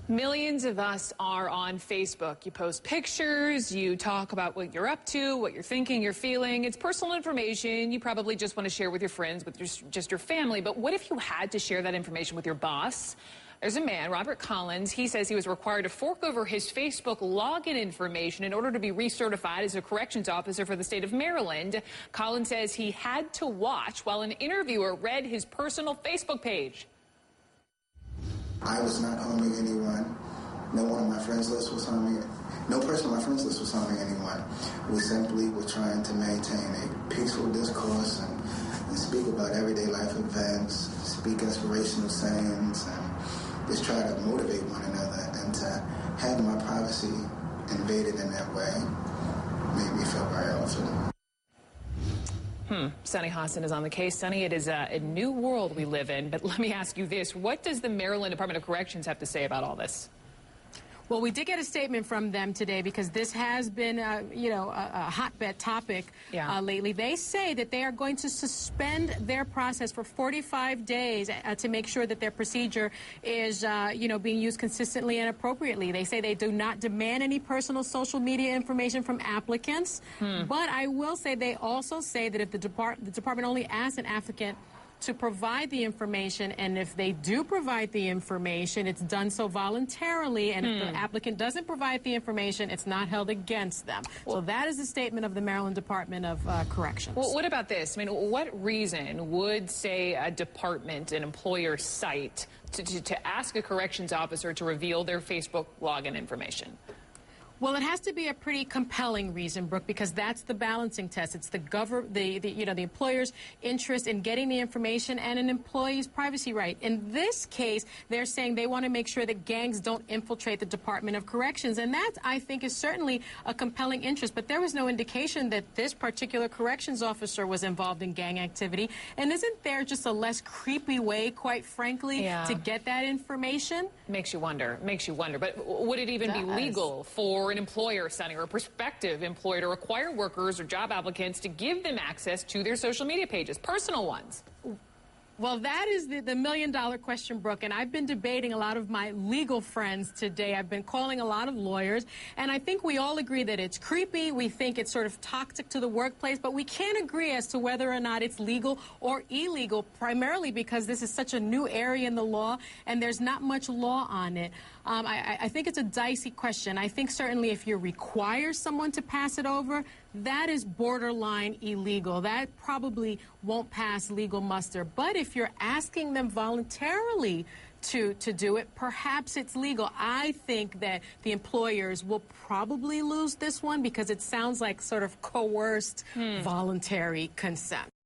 Millions of us are on Facebook. You post pictures, you talk about what you're up to, what you're thinking, you're feeling. It's personal information you probably just want to share with your friends, with just your family. But what if you had to share that information with your boss? There's a man, Robert Collins. He says he was required to fork over his Facebook login information in order to be recertified as a corrections officer for the state of Maryland. Collins says he had to watch while an interviewer read his personal Facebook page. I was not harming anyone. No one on my friends list was harming it. No person on my friends list was harming anyone. We simply were trying to maintain a peaceful discourse and speak about everyday life events, speak inspirational sayings, and just try to motivate one another. And to have my privacy invaded in that way made me feel very awful. Sunny Hassan is on the case. Sunny, it is a new world we live in, but let me ask you this. What does the Maryland Department of Corrections have to say about all this? Well, we did get a statement from them today because this has been, a hotbed topic lately. They say that they are going to suspend their process for 45 days to make sure that their procedure is, being used consistently and appropriately. They say they do not demand any personal social media information from applicants. But I will say they also say that if the department only asks an applicant to provide the information, and if they do provide the information, it's done so voluntarily, and if the applicant doesn't provide the information, it's not held against them. So that is the statement of the Maryland Department of Corrections. Well, what about this? I mean, what reason would, say, a department, an employer cite to ask a corrections officer to reveal their Facebook login information? Well, it has to be a pretty compelling reason, Brooke, because that's the balancing test. It's the employer's interest in getting the information and an employee's privacy right. In this case, they're saying they want to make sure that gangs don't infiltrate the Department of Corrections, and that, I think, is certainly a compelling interest. But there was no indication that this particular corrections officer was involved in gang activity. And isn't there just a less creepy way, quite frankly, to get that information? Makes you wonder. But would it even be legal for an employer, Sunny, or a prospective employer to require workers or job applicants to give them access to their social media pages, personal ones? Well, that is the million-dollar question, Brooke, and I've been debating a lot of my legal friends today. I've been calling a lot of lawyers, and I think we all agree that it's creepy. We think it's sort of toxic to the workplace, but we can't agree as to whether or not it's legal or illegal, primarily because this is such a new area in the law, and there's not much law on it. I think it's a dicey question. I think certainly if you require someone to pass it over, that is borderline illegal. That probably won't pass legal muster. But if you're asking them voluntarily to do it, perhaps it's legal. I think that the employers will probably lose this one because it sounds like sort of coerced voluntary consent.